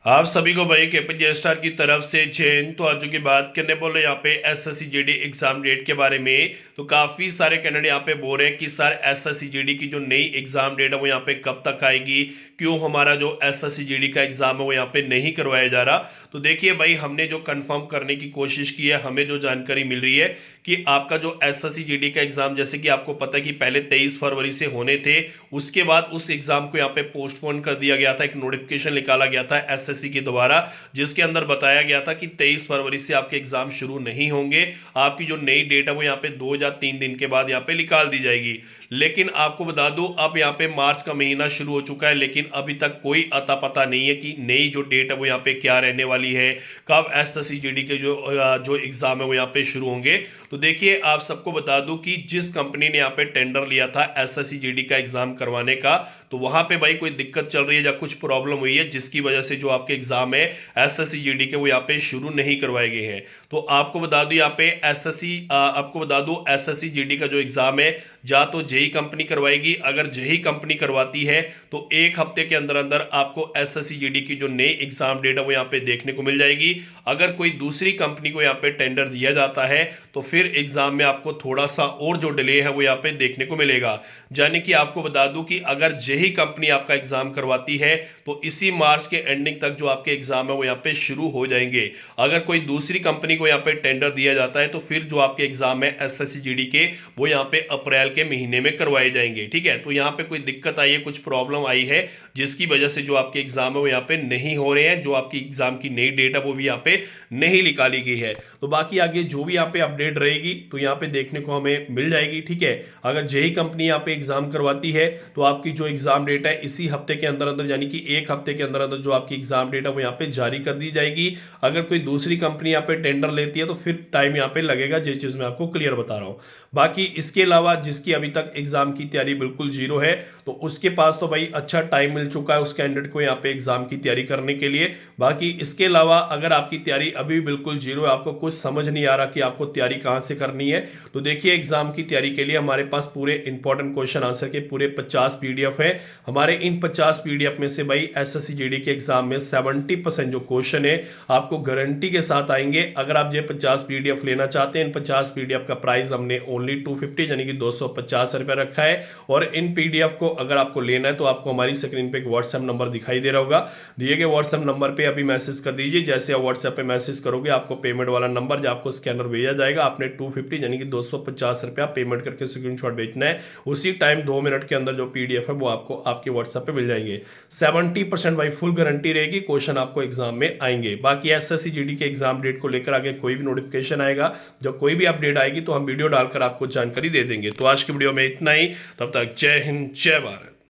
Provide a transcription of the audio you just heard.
आप सभी को भाई केपीजे स्टार की तरफ से जैन। तो आज की बात करने बोले यहाँ पे एसएससी जीडी एग्जाम डेट के बारे में। तो काफी सारे कैंडिडेट यहाँ पे बोल रहे हैं कि सर एसएससी जीडी की जो नई एग्जाम डेट है वो यहाँ पे कब तक आएगी, क्यों हमारा जो एसएससी जीडी का एग्जाम है वो यहाँ पे नहीं करवाया जा रहा। तो देखिए भाई, हमने जो कंफर्म करने की कोशिश की है, हमें जो जानकारी मिल रही है कि आपका जो एसएससी जीडी का एग्जाम, जैसे कि आपको पता है कि पहले 23 फरवरी से होने थे, उसके बाद उस एग्जाम को यहाँ पे पोस्टपोन कर दिया गया था। एक नोटिफिकेशन निकाला गया था एसएससी के द्वारा, जिसके अंदर बताया गया था कि 23 फरवरी से आपके एग्जाम शुरू नहीं होंगे। आपकी जो नई डेट है वो यहाँ पे 2 या 3 दिन के बाद यहाँ पे निकाल दी जाएगी। लेकिन आपको बता दूं, अब यहाँ पे मार्च का महीना शुरू हो चुका है, लेकिन अभी तक कोई अता पता नहीं है कि नई जो डेट है वो यहाँ पे क्या रहने वाली है, कब एसएससी जीडी के जो एग्जाम है वो यहाँ पे शुरू होंगे। तो देखिए, आप सबको बता दूं कि जिस कंपनी ने यहाँ पे टेंडर लिया था एसएससी जीडी का एग्जाम करवाने का, तो वहां पे भाई कोई दिक्कत चल रही है या कुछ प्रॉब्लम हुई है, जिसकी वजह से जो आपके एग्जाम है एसएससी जीडी के वो यहाँ पे शुरू नहीं करवाए गए हैं। तो आपको बता दूं यहाँ पे आपको बता दूं एसएससी जीडी का जो एग्जाम है, या तो जेई कंपनी करवाएगी। अगर जेई कंपनी करवाती है तो एक हफ्ते के अंदर अंदर आपको एसएससी जीडी की जो नई एग्जाम डेट है वो यहाँ पे देखने को मिल जाएगी। अगर कोई दूसरी कंपनी को यहाँ पे टेंडर दिया जाता है तो फिर एग्जाम में आपको थोड़ा सा और जो डिले है वो यहाँ पे देखने को मिलेगा। यानी कि आपको बता दूं कि अगर जेई कंपनी आपका एग्जाम करवाती है तो इसी मार्च के एंडिंग तक जो आपके एग्जाम है वो यहाँ पे शुरू हो जाएंगे। अगर कोई दूसरी कंपनी को यहाँ पे टेंडर दिया जाता है तो फिर जो आपके एग्जाम है एसएससी जीडी के, वो यहाँ पे अप्रैल के महीने में करवाए जाएंगे। ठीक है, तो यहाँ पे कोई दिक्कत आई है, कुछ प्रॉब्लम आई है, जिसकी वजह से जो आपके एग्जाम है वो यहाँ पे नहीं हो रहे हैं। जो आपकी एग्जाम की नई डेट है वो भी यहाँ पे नहीं निकाली गई है। तो बाकी आगे जो भी यहाँ पे अपडेट रहेगी तो यहाँ पे देखने को हमें मिल जाएगी। ठीक है, अगर जेई कंपनी यहाँ पे एग्जाम करवाती है तो आपकी जो एग्जाम डेट है इसी हफ्ते के अंदर अंदर, यानी कि एक हफ्ते के अंदर अंदर जो आपकी एग्जाम डेट है वो यहाँ पे जारी कर दी जाएगी। अगर कोई दूसरी कंपनी यहाँ पे टेंडर लेती है तो फिर टाइम यहाँ पे लगेगा, जो चीज मैं आपको क्लियर बता रहा हूँ। बाकी इसके अलावा जिसकी अभी तक एग्जाम की तैयारी बिल्कुल जीरो है, तो उसके पास तो भाई अच्छा टाइम मिल चुका है उस कैंडिडेट को यहाँ पे एग्जाम की तैयारी करने के लिए। बाकी इसके अलावा अगर आपकी तैयारी अभी बिल्कुल जीरो है, आपको कुछ समझ नहीं आ रहा कि आपको तैयारी कहां से करनी है, तो देखिए एग्जाम की तैयारी के लिए हमारे पास पूरे इंपॉर्टेंट क्वेश्चन आंसर के पूरे 50 पीडीएफ है। हमारे इन 50 पीडीएफ में से भाई एसएससी जीडी के एग्जाम में 70% जो क्वेश्चन है आपको गारंटी के साथ आएंगे। अगर आप ये 50 पीडीएफ लेना चाहते हैं, इन 50 पीडीएफ का प्राइस हमने ओनली 250 यानी कि 250 रुपए रखा है। और इन पीडीएफ को अगर आपको लेना है तो आपको हमारी स्क्रीन पे एक व्हाट्सएप नंबर दिखाई दे रहा होगा, दिए गए व्हाट्सएप नंबर पे अभी मैसेज कर दीजिए। जैसे आप व्हाट्सएप पे मैसेज करोगे आपको पेमेंट वाला नंबर जो आपको स्कैनर भेजा जाएगा, आपने 250 यानी कि 250 रुपया पेमेंट करके स्क्रीनशॉट भेजना है। उसी टाइम 2 मिनट के अंदर जो पीडीएफ है वो आपको आपके व्हाट्सएप पे मिल जाएंगे। 70% भाई फुल गारंटी रहेगी, क्वेश्चन आपको एग्जाम में आएंगे। बाकी एसएससी जीडी के एग्जाम डेट को लेकर आगे कोई भी नोटिफिकेशन आएगा, जब कोई भी अपडेट आएगी तो हम वीडियो डालकर आपको जानकारी दे देंगे। तो आज की वीडियो में इतना ही, तब तक जय हिंद जय भारत।